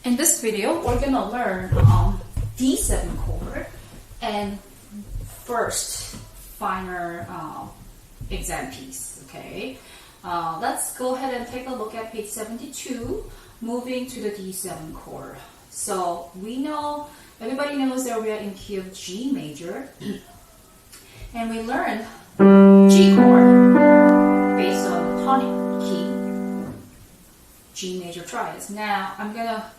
In this video, we're gonna learn D7 chord and first finer exam piece. Okay, let's go ahead and take a look at page 72, moving to the D7 chord. So we know, everybody knows that we are in key of G major, and we learned G chord based on the tonic key, G major triads. Now I'm gonna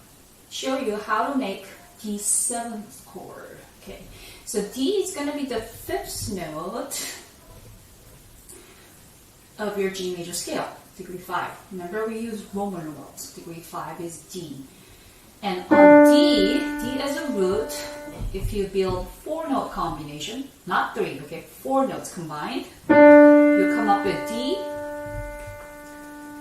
show you how to make D7 chord. Okay, so D is going to be the fifth note of your G major scale, degree 5. Remember, we use Roman numerals. Degree 5 is D. And on D as a root, if you build 4-note combination, not 3, okay, 4 notes combined, you come up with D,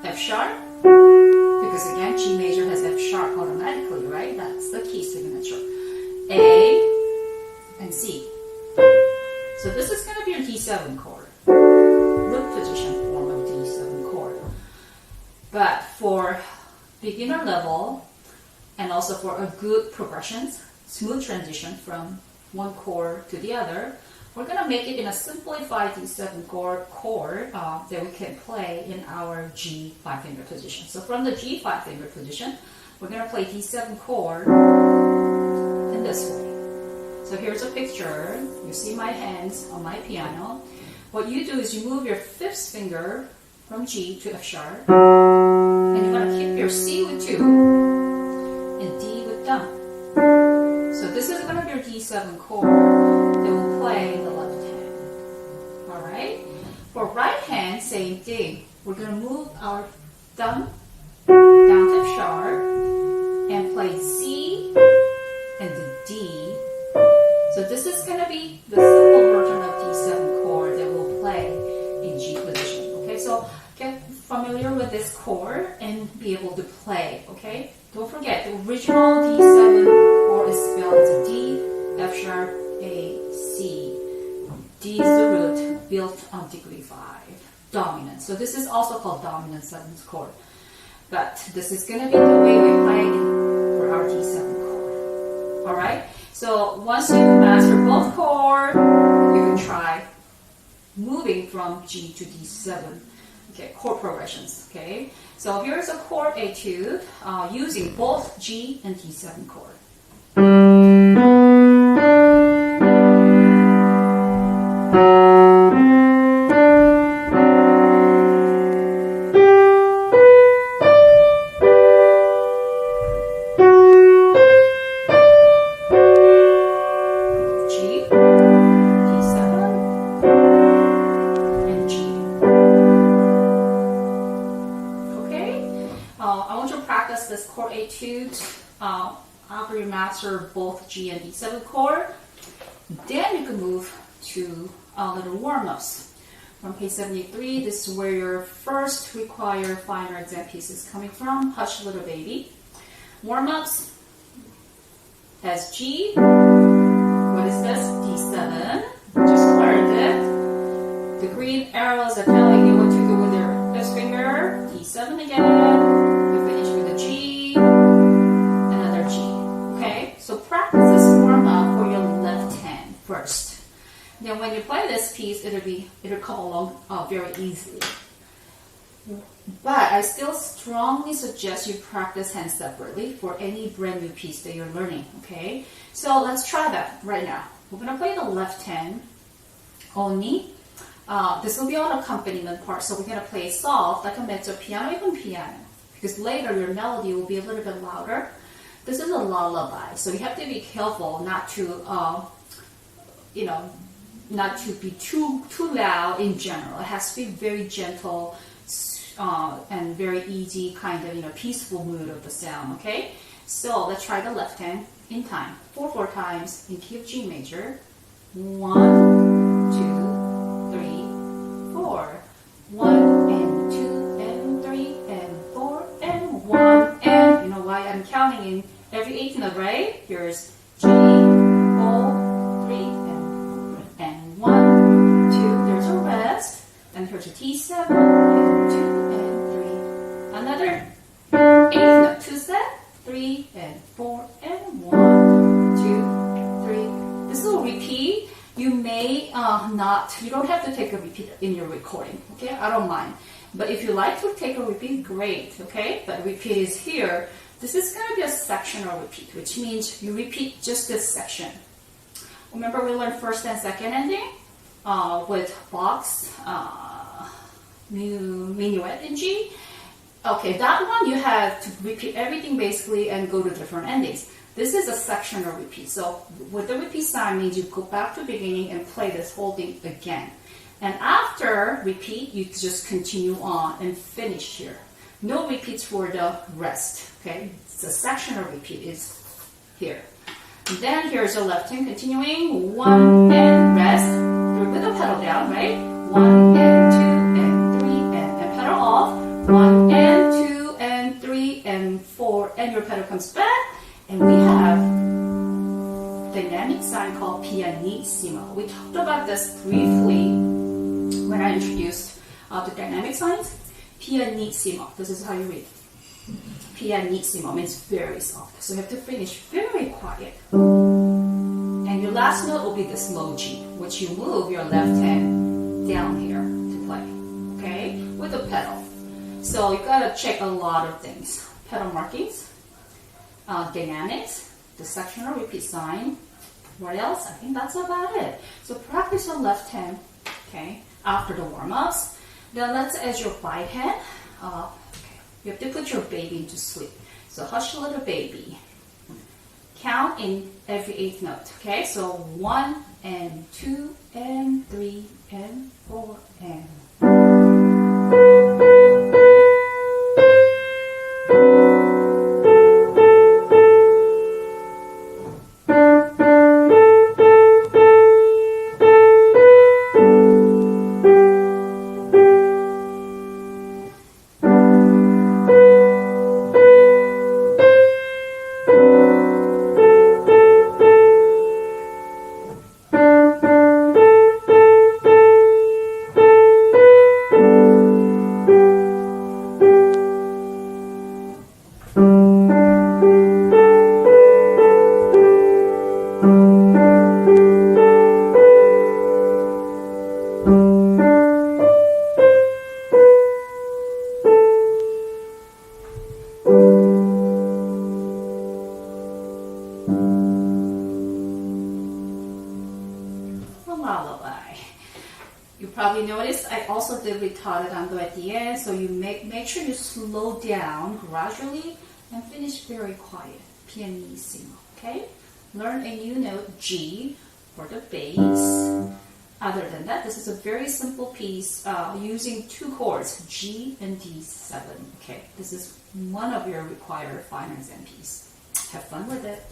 F sharp, because again, G major has F sharp automatically, right? That's the key signature. A and C. So this is going to be your D7 chord, root position form of D7 chord. But for beginner level, and also for a good progressions, smooth transition from one chord to the other, we're going to make it in a simplified D7 chord that we can play in our G 5-finger position. So from the G 5-finger position, we're going to play D7 chord in this way. So here's a picture. You see my hands on my piano. What you do is you move your 5th finger from G to F sharp, and you're going to keep your C with 2 and D with thumb. So this is going to be your D7 chord that we'll play in the left hand. Alright? For right hand, same thing. We're going to move our thumb down to F sharp and play C and the D. So this is going to be the simple version of D7 chord that we'll play in G position. Okay, so get familiar with this chord and be able to play. Okay, don't forget the original D7 chord is spelled as D, F sharp, A, C. D is the root built on degree 5, dominant. So this is also called dominant 7th chord. But this is going to be the way we play for our D7 chord. Alright? So once you master both chords, you can try moving from G to D7. Okay, chord progressions. Okay, so here's a chord etude using both G and D7 chord. This chord etude after you master both G and D7 chord, then you can move to little warm-ups. From page 73, this is where your first required finer exam piece is coming from. Hush Little Baby. Warm-ups as G. What is this? D7. Just learned it. The green arrows are telling you what to do with your fifth finger. D7 again. G, another G. Okay, so practice this warm-up for your left hand first. Then when you play this piece, it'll come along very easily. But I still strongly suggest you practice hands separately for any brand new piece that you're learning. Okay, so let's try that right now. We're gonna play the left hand only. This will be on accompaniment part, so we're gonna play soft, like a mezzo piano, even piano. Because later your melody will be a little bit louder. This is a lullaby, so you have to be careful not to, not to be too loud in general. It has to be very gentle and very easy, kind of peaceful mood of the sound. Okay, so let's try the left hand in time. 4 times in key of G major. 1, 2, 3, 4. 1 and 2 and 3 and 4 and 1 and, you know why I'm counting in every 8th note, right? Here's G, O, 3 and 1, 2, there's a rest, and here's a T7 and 2 and 3, another 8th note, 2 set, 3 and 4 and 1, 2, 3. This will repeat. You may you don't have to take a repeat in your recording, okay? I don't mind. But if you like to take a repeat, great, okay? But repeat is here. This is going to be a sectional repeat, which means you repeat just this section. Remember we learned first and second ending with box, minuet in G? Okay, that one you have to repeat everything basically and go to different endings. This is a sectional repeat. So with the repeat sign means you go back to the beginning and play this whole thing again. And after repeat, you just continue on and finish here. No repeats for the rest. Okay, the sectional repeat is here. And then here's the left hand continuing 1 and rest with the pedal down, right? 1 and 2 and 3 and pedal off. 1 and 2 and 3 and 4 and your pedal comes back. And we have dynamic sign called pianissimo. We talked about this briefly when I introduced the dynamic signs. Pianissimo. This is how you read. Pianissimo means very soft. So you have to finish very quiet. And your last note will be this low G, which you move your left hand down here to play. Okay? With the pedal. So you gotta check a lot of things. Pedal markings. Dynamics, the sectional repeat sign. What else? I think that's about it. So practice your left hand, okay, after the warm-ups. Then let's add your right hand. Okay. You have to put your baby into sleep. So hush little baby. Count in every 8th note, okay? So 1 and 2 and 3 and 4 and lullaby. You probably noticed I also did ritardando at the end, so you make sure you slow down gradually and finish very quiet. Pianissimo, okay? Learn a new note, G, for the bass. Other than that, this is a very simple piece using 2 chords, G and D7. Okay, this is one of your required final exam piece. Have fun with it.